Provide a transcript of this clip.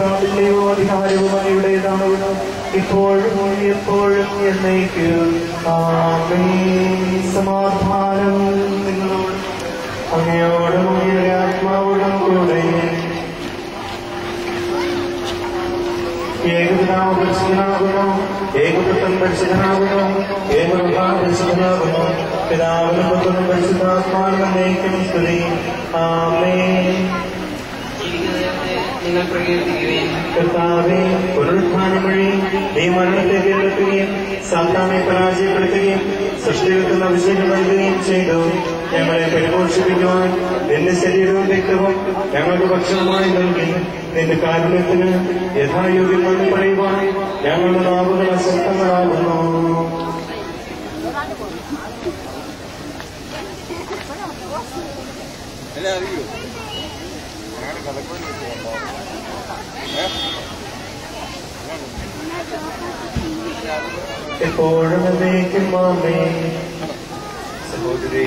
പ്രാബല്യവും അധികാരവും അങ്ങയുടേതാണ്, ഇപ്പോഴും എപ്പോഴും എന്നേക്കും. ആമേൻ. സമാധാനം നിങ്ങളോട് അങ്ങയോടും അങ്ങയുടെ ആത്മാവോടും കൂടെ. ഏകപിതാവ് പരിശുദ്ധനാകുന്നു, ഏകപുത്രൻ പരിശുദ്ധനാകുന്നു, ഏകപിതാവ് പരിശുദ്ധനാകുന്നു, പിതാവിനും പുത്രനും പരിശുദ്ധാത്മാവിനും എന്നേക്കും സ്തുതി. ആമേൻ. കർത്താവേ, പുനരുത്ഥാനം വഴി നീ മരണത്തെ കീഴടക്കുകയും സാത്താനെ പരാജയപ്പെടുത്തുകയും സൃഷ്ടികൾക്കുന്ന വിജയം നൽകുകയും ചെയ്തു. ഞങ്ങളെ പരിപോഷിപ്പിക്കുവാൻ നിന്റെ ശരീരവും രക്തവും ഞങ്ങൾക്ക് ഭക്ഷണമായി നൽകി. നിന്റെ കാരുണ്യത്തിന് യഥായോഗ്യം നന്ദി പറയുവാൻ ഞങ്ങളുടെ നാവുകൾ അശക്തങ്ങളാകുന്നു. എപ്പോഴും എന്നേക്കും ആമേൻ. സഹോദരി